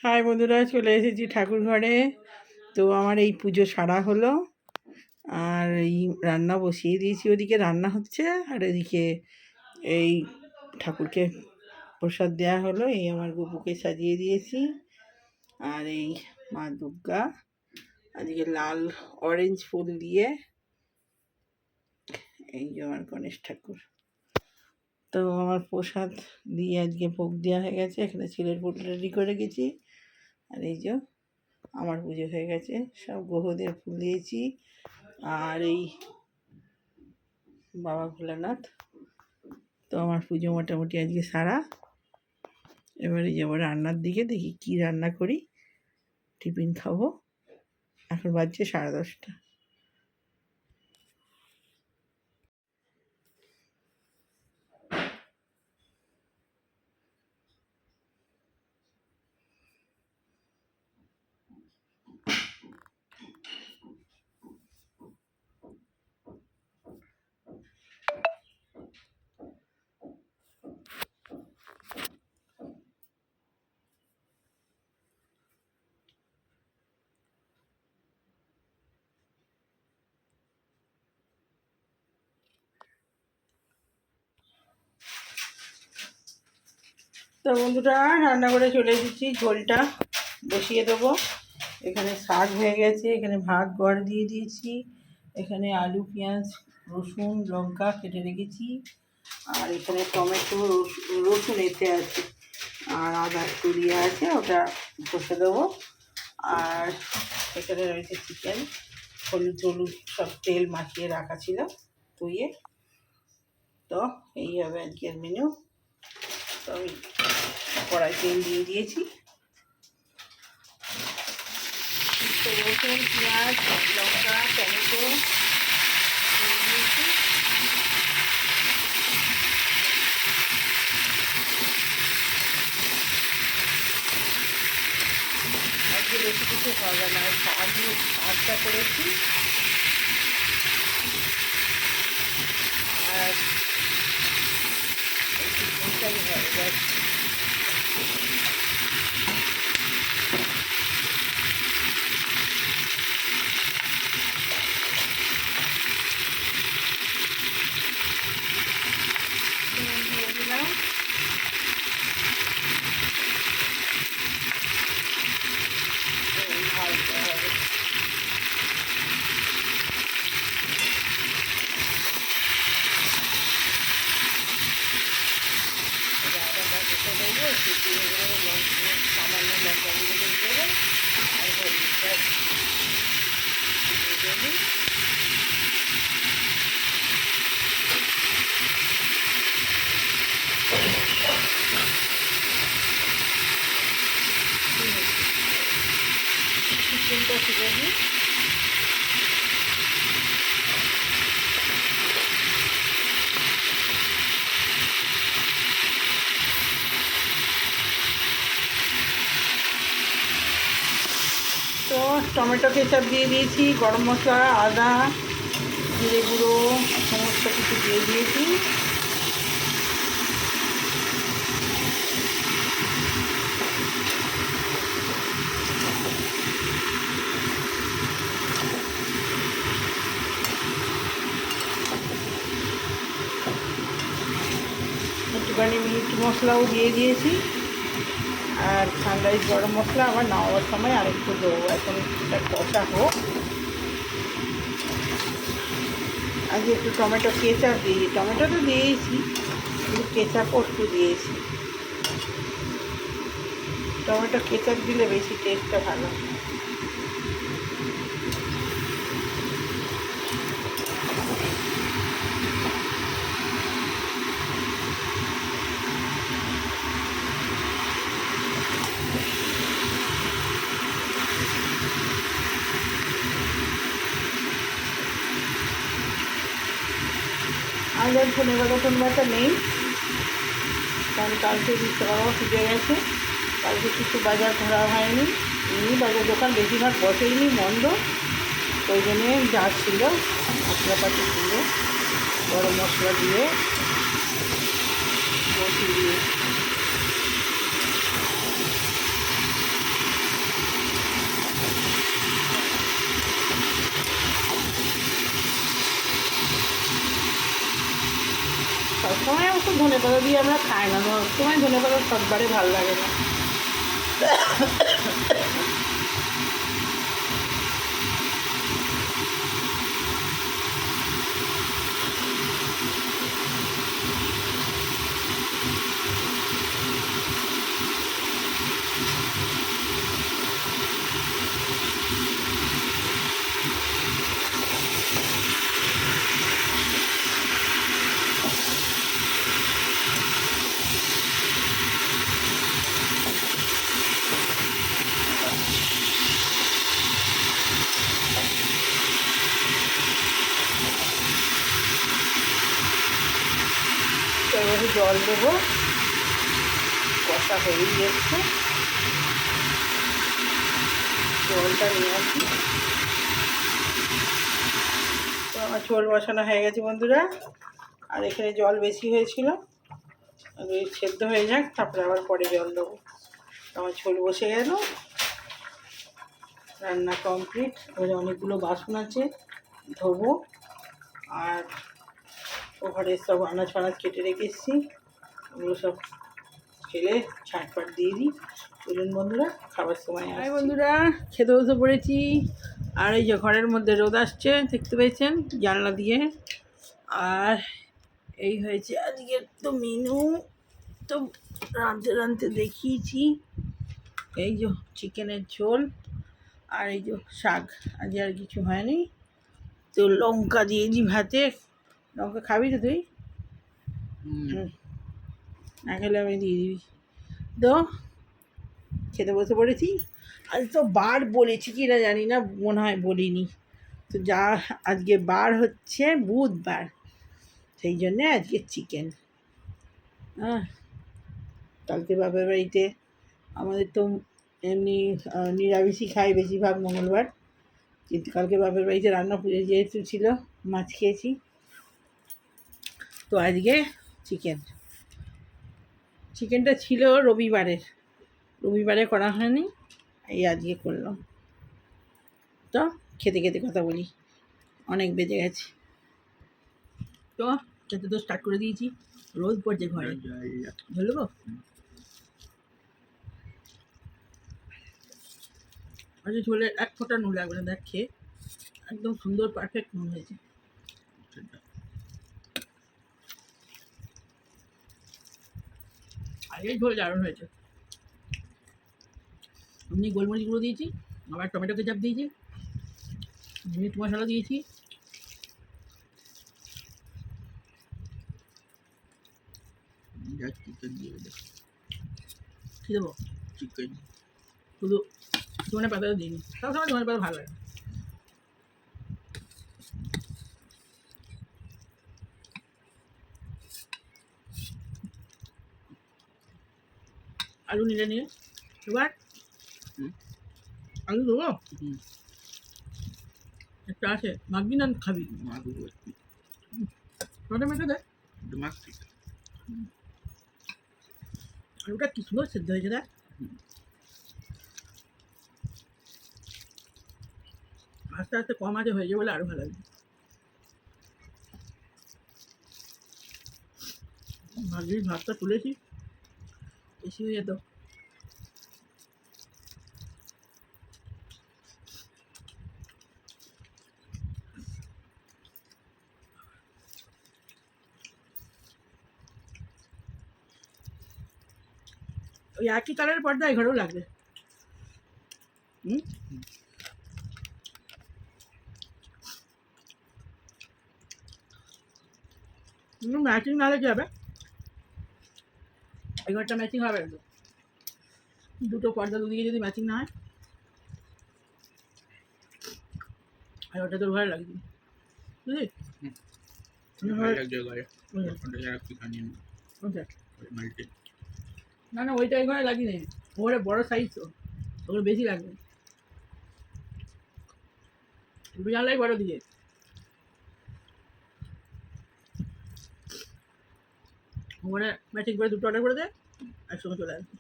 High বন্ধুরা, চলে এসেছি ঠাকুর ঘরে। তো আমার এই পুজো সারা হলো, আর এই রান্না বসিয়ে দিয়েছি। ওদিকে রান্না হচ্ছে আর এদিকে এই ঠাকুরকে প্রসাদ দেওয়া হলো। এই আমার গপুকে সাজিয়ে দিয়েছি, আর এই মা দুর্গা, আজকে লাল অরেঞ্জ ফুল দিয়ে। এই যে আমার গণেশ ঠাকুর। তো আমার প্রসাদ দিয়ে আজকে ভোগ দেওয়া হয়ে গেছে। এখানে ছেলের ফুল রেডি করে গেছি, আর এই যে আমার পুজো হয়ে গেছে। সব গ্রহদের ফুল দিয়েছি, আর এই বাবা ভোলানাথ। তো আমার পুজো মোটামুটি আজকে সারা। এবারে যাবো রান্নার দিকে, দেখি কি রান্না করি। টিফিন খাবো। এখন বাজছে 10:30। তো বন্ধুরা, রান্না করে চলে এসেছি। ঝোলটা বসিয়ে দেবো। এখানে শাক হয়ে গেছে, এখানে ভাত গড় দিয়ে দিয়েছি, এখানে আলু পেঁয়াজ রসুন লঙ্কা কেটে রেখেছি, আর এখানে টমেটো রসুন এতে আছে, আর আদা একটু দিয়ে আছে, ওটা কষে দেবো। আর এখানে রয়েছে চিকেন, হলুদ টলুদ সব তেল মাখিয়ে রাখা ছিল ধুয়ে। তো এই হবে আজকের মেনু। তো আমি কড়াই তেল দিয়ে দিয়েছি, রসুন পেঁয়াজ লঙ্কা টমেটো দিয়ে দিয়েছি। আজকে বেশি কিছু হবে না, আমি শাকটা করেছি, আর একটু চিকেন হবে ব্যাস। দিয়ে দিলাম, ভাজতে হবে। আদাটা কেটে দেবো, একটু দিয়ে দেবো লঙ্কা, সামান্য লঙ্কা গুঁড়ো দিয়ে দেবো, আর হলুদটা দিয়ে দেবো। চিকেনটা তুলে দিই। তো টমেটো কেচাপ দিয়ে দিয়েছি, গরম মশলা আদা জিরে গুঁড়ো সমস্ত কিছু দিয়ে দিয়েছি। একটুখানি মিট মশলাও দিয়ে দিয়েছি, আর সানরাইজ গরম মশলা আবার নামাবার সময় আরেকটু দেবো। এখন এটা কষা হোক। আজকে একটু টমেটো কেচাপ দিয়েছি, টমেটো তো দিয়েছি কিন্তু কেচাপও একটু দিয়েছি। টমেটো কেচাপ দিলে বেশি টেস্টটা ভালো। আমাদের ধনে রসুন বাটা নেই, কারণ কালকে বিশ্বকর্মা পুজো গেছে, কালকে কিছু বাজার করা হয়নি। এমনি বাজার দোকান বেশিরভাগ বসেইনি, বন্ধ। ওই জন্যে যা ছিল মশলাপাতি ছিল গরম মশলা দিয়ে বসিয়ে দিয়ে পাতা দিয়ে আমরা খাই না, তোমায় ধনে পাতা সববারে ভালো লাগে না। এবারে জল দেবো, কষা হয়েই যাচ্ছে, জলটা নিয়ে আসি। তো আমার ঝোল বসানো হয়ে গেছে বন্ধুরা, আর এখানে জল বেশি হয়েছিল, সেদ্ধ হয়ে যাক, তারপরে আবার পরে জল দেবো। আমার ঝোল বসে গেল, রান্না কমপ্লিট। এবারে অনেকগুলো বাসন আছে, ধোবো। আর ওখানে সব আনাজ ফানাজ কেটে রেখেছি, ওগুলো সব ফেলে ছাটপাট দিয়ে দিই। চলুন বন্ধুরা, খাবার সময় আসছে। বন্ধুরা, খেতে বসে পড়েছি। আর এই যে ঘরের মধ্যে রোদ আসছে, দেখতে পেয়েছেন জানলা দিয়ে। আর এই হয়েছে আজকের তো মেনু, তো রাঁধতে রাঁধতে দেখিয়েছি। এই যে চিকেনের ঝোল, আর এই যে শাক, আজ আর কিছু হয়নি। তো লঙ্কা দিয়েছি ভাতে, লঙ্কা খাবি তো তুই? না খেলে আমি দিয়ে দিবি। তো খেতে বসে পড়েছি। আজ তো বার বলেছি কি না জানি না, মনে হয় বলিনি। তো যা আজকে বার হচ্ছে বুধবার, সেই জন্যে আজকে চিকেন। হ্যাঁ, কালকে বাপের বাড়িতে আমাদের তো এমনি নিরামিষই খাই বেশিরভাগ মঙ্গলবার, কিন্তু কালকে বাপের বাড়িতে রান্না পুজো যেহেতু ছিল, মাছ খেয়েছি। তো আজকে চিকেনটা ছিল রবিবারে করা হয়নি, এই আজকে করলাম। তো খেতে খেতে কথা বলি, অনেক বেজে গেছে। তো খেতে তো স্টার্ট করে দিয়েছি, রোদ পড়ছে ঘরে, ধরলো। আজকে ঝোলে এক ফোঁটা নুন লাগবে না, দেখ খেয়ে একদম সুন্দর পারফেক্ট নুন হয়েছে। আগেই ঝোল দারুণ হয়েছে। এমনি গোলমরিচ গুঁড়ো দিয়েছি, আবার টমেটো কেচাপ দিয়েছি, মিট মশলা দিয়েছি। চিকেন দিয়ে কী দেবো? চিকেন শুধু ধনে পাতাটা দিইনি, সবসময় ধনে পাতা ভালো লাগে। আলু নিয়ে এবার আলু দেবো, একটা আছে মাখবি না খাবি? টমেটো দেয়, আলুটা কি সুন্দর সেদ্ধ হয়েছে দেখ। আস্তে আস্তে কম আঁচে হয়েছে বলে আরও ভালো লাগবে। ভাতটা তুলেছি, বেশি হয়ে যেত। ওই একই কালারের পর্দা এই ঘরেও লাগবে। ম্যাচিং না হলে কি হবে? এই ঘরটা ম্যাচিং হবে তো, দুটো পর্দা দুদিকে যদি ম্যাচিং না হয়, আর ওটা তোর ঘরে লাগিয়ে দিবি, বুঝলি? না না, ওইটা এই ঘরে লাগিয়ে নেই, ওখানে বড়ো সাইজ তো, ওগুলো বেশি লাগবে, জানলাই বড়ো দিকে। ওখানে ম্যাচিং করে দুটো অর্ডার করে দে, একসঙ্গে চলে আসবে।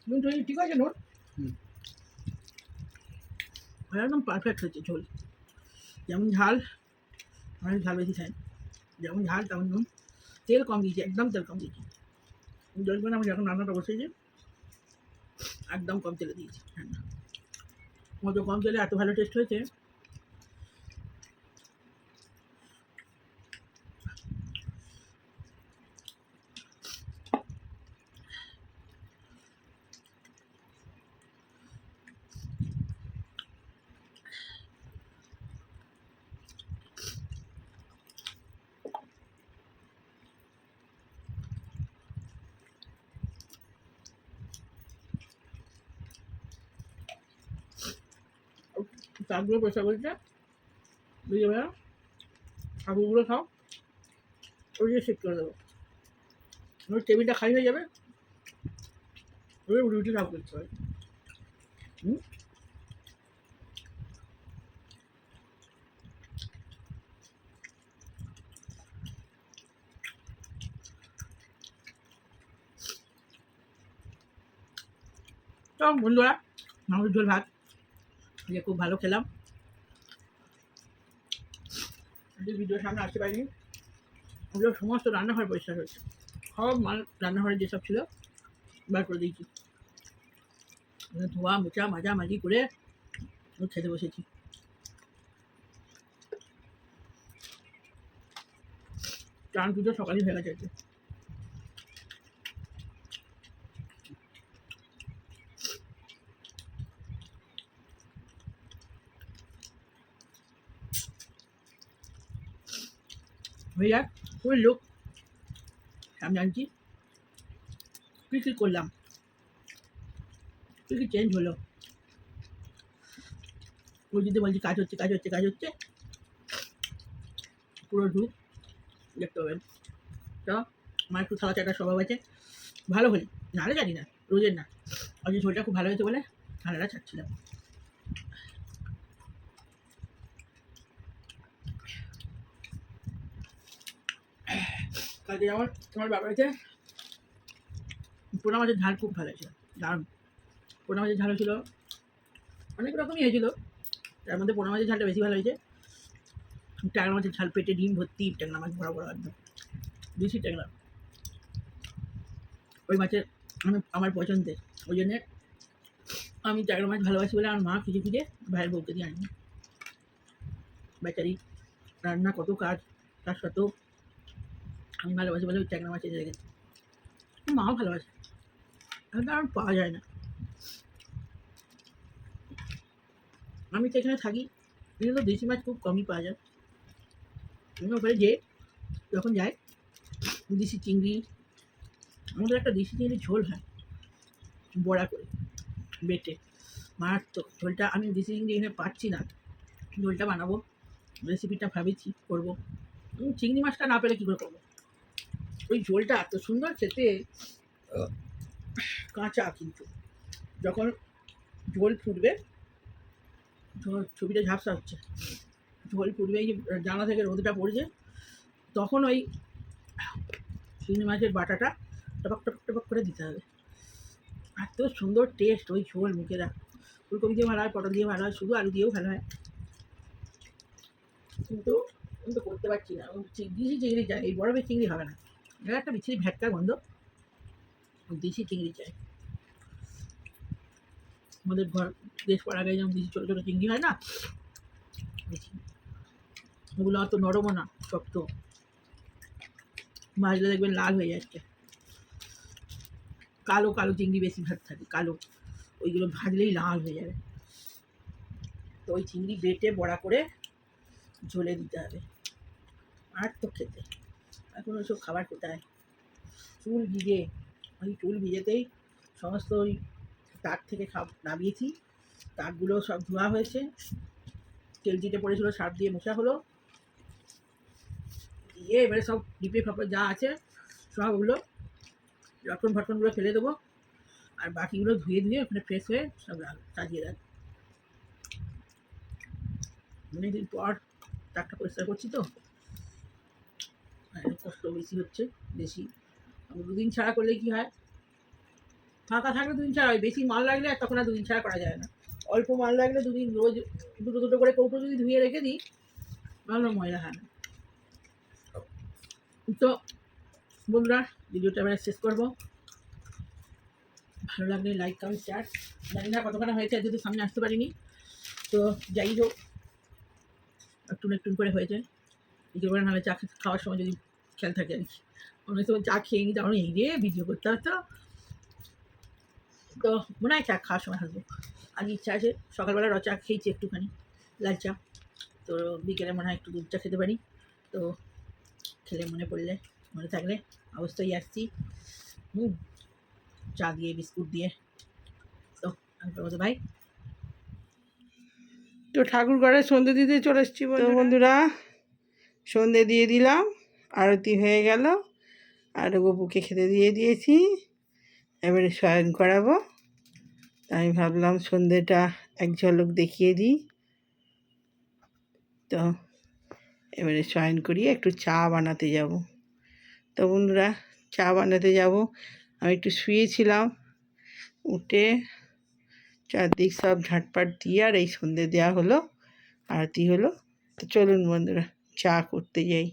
নুন ঠিক আছে নোট, একদম পারফেক্ট হচ্ছে ঝোল। যেমন ঝাল, অনেক ঝাল বেশি খাই, যেমন ঝাল তেমন নুন, তেল কম দিয়েছি, একদম তেল কম দিয়েছি। দেখবেন আমি যখন রান্নাটা বসেছি একদম কম তেলে দিয়েছি রান্না, মতো কম তেলে এত ভালো টেস্ট হয়েছে। শাকগুলো পয়সা বলছে বুঝে বেড়া, শাকগুলো খাও, ওই দিয়ে সেট করে দেবো, ওই টেবিলটা খালি হয়ে যাবে, ওই রুটি খাও করতে হবে। তো বন্ধুরা, মাংসের ঝোল ভাত যে খুব ভালো খেলাম। ভিডিওর সামনে আসতে পারিনি, ওগুলো সমস্ত রান্নাঘর পরিষ্কার হয়েছে, সব মাল রান্নাঘরে যেসব ছিল বার করে দিয়েছি, ধোয়া মোচা মাজামাজি করে খেতে বসেছি। চান পুজো সকালই হয়ে গেছে। হয়ে যাক, ওই লোক আমি জানছি কী কী করলাম, কী কী চেঞ্জ হলো। ওই যদি বলছি কাজ হচ্ছে কাজ হচ্ছে কাজ হচ্ছে, পুরো ঢুক দেখতে পাবেন। তো আমার একটু থালা চাটার স্বভাব আছে, ভালো হলে নাহলে জানি না, রোজের না। আজকে ঝোলটা খুব ভালো হয়েছে বলে থালাটা ছাড়ছিলাম। কালকে যেমন আমার বাবার কাছে পোনা মাছের ঝাল খুব ভালো হয়েছিল, দারুণ। পোনা মাছের ঝাল হয়েছিল, অনেক রকমই হয়েছিল, তার মধ্যে পোনা মাছের ঝালটা বেশি ভালো হয়েছে। ট্যাংরা মাছের ঝাল, পেটে ডিম ভর্তি ট্যাংরা মাছ, বড় বড় একদম বেশি ট্যাংরা, ওই মাছের আমার পছন্দের, ওই জন্যে আমি ট্যাংরা মাছ ভালোবাসি বলে আমার মা খুঁজে খুঁজে ভাইয়ের বউকে দিয়ে আনি। বেচারি রান্না কত কাজ, তার সত্ত্বেও আমি ভালোবাসি বলে ওই ট্যাংরা মাছের জায়গায় মাও ভালোবাসে, এখন আর পাওয়া যায় না। আমি তো এখানে থাকি, কিন্তু দেশি মাছ খুব কমই পাওয়া যায়। আমি ওখানে যে যখন যাই দেশি চিংড়ি, আমাদের একটা দেশি চিংড়ির ঝোল হয় বড়া করে বেটে, মারাত্মক ঝোলটা। আমি দেশি চিংড়ি এখানে পাচ্ছি না, ঝোলটা বানাবো, রেসিপিটা ভাবেছি করবো। চিংড়ি মাছটা না পেলে কী করে করবো, ওই ঝোলটা এত সুন্দর খেতে, কাঁচা কিন্তু যখন ঝোল ফুটবে, ছবিটা ঝাপসা হচ্ছে, ঝোল ফুটবে, এই যে জানলা থেকে রোদটা পড়ছে, তখন ওই চিংড়ি মাছের বাটাটা টপক টপক টপক করে দিতে হবে, এত সুন্দর টেস্ট ওই ঝোল। মুখে রাখ, ফুলকপি দিয়ে ভালো হয়, পটল দিয়ে ভালো হয়, শুধু আলু দিয়েও ভালো হয়, কিন্তু আমি তো করতে পারছি না। দেশি চিংড়ি চাই, এই বরফের চিংড়ি হবে না, এটা একটা বিচ্ছিরি ভ্যাটকা গন্ধ, দেশি চিংড়ি চাই। আমাদের ঘর দেশ পাড়া গায়ে যেমন দেশি ছোটো ছোটো চিংড়ি হয় না, ওগুলো অত নরমও না, শক্ত, মাছগুলো দেখবেন লাল হয়ে যাচ্ছে, কালো কালো চিংড়ি বেশি ভাত থাকে, কালো, ওইগুলো ভাজলেই লাল হয়ে যাবে। তো ওই চিংড়ি বেটে বড়া করে ঝোলে দিতে হবে, আর তো খেতে এখন ওইসব খাবার কোথায়, চুল ভিজে, ওই চুল ভিজেতেই সমস্ত ওই তাক থেকে নামিয়েছি, তাকগুলো সব ধোয়া হয়েছে, তেল চিটে পড়েছিল, সার্ফ দিয়ে মোছা হলো, দিয়ে এবারে সব ডিপে ফাপড় যা আছে সবগুলো লটকন ফটকনগুলো ফেলে দেবো, আর বাকিগুলো ধুয়ে ধুয়ে ওখানে ফ্রেশ হয়ে সব সাজিয়ে দেয়। অনেকদিন পর তাকটা পরিষ্কার করছি তো, কষ্ট বেশি হচ্ছে, বেশি দুদিন ছাড়া করলে কী হয়, ফাঁকা থাকলে দুদিন ছাড়া হয়, বেশি মাল লাগলে তখন আর দুদিন ছাড়া করা যায় না। অল্প মাল লাগলে দুদিন রোজ দুটো দুটো করে কৌটো যদি ধুয়ে রেখে দিই ভালো ময়লা হয় না। তো বন্ধুরা ভিডিওটা এবার শেষ করবো। ভালো লাগলে লাইক কমেন্ট শেয়ার। জানি না কতখানি হয়েছে, যদি সামনে আসতে পারিনি, তো যাই হোক একটু একটু করে হয়েছে। ভিডিও করে নাহলে চা খাওয়ার সময় যদি খেয়াল থাকে আর কি, অনেক সময় চা খেয়ে নিই তখন এই দিয়ে ভিডিও করতে হতো। তো মনে হয় চা খাওয়ার সময় আসবো। আজ ইচ্ছা আছে, সকালবেলা চা খেয়েছি একটুখানি লাল চা, তো বিকেলে মনে হয় একটু দুধ চা খেতে পারি। তো খেলে মনে থাকলে অবশ্যই আসছি। চা দিয়ে বিস্কুট দিয়ে। তো আমি বলতে ভাই, তো ঠাকুর ঘরে সন্ধে দিতে চলে এসেছি। তো বন্ধুরা সন্ধে দিয়ে দিলাম, আরতি হয়ে গেল, আর গপুকে খেতে দিয়ে দিয়েছি। এবারে শয়ন করাবো। আমি ভাবলাম সন্ধেটা এক ঝলক দেখিয়ে দিই। তো এবারে শয়ন করিয়ে একটু চা বানাতে যাব। তো বন্ধুরা চা বানাতে যাব, আমি একটু শুয়েছিলাম, উঠে চারদিক সব ঝাঁটপাট দিয়ে আর এই সন্ধে দেওয়া হলো, আরতি হলো। তো চলুন বন্ধুরা চা করতে যাই।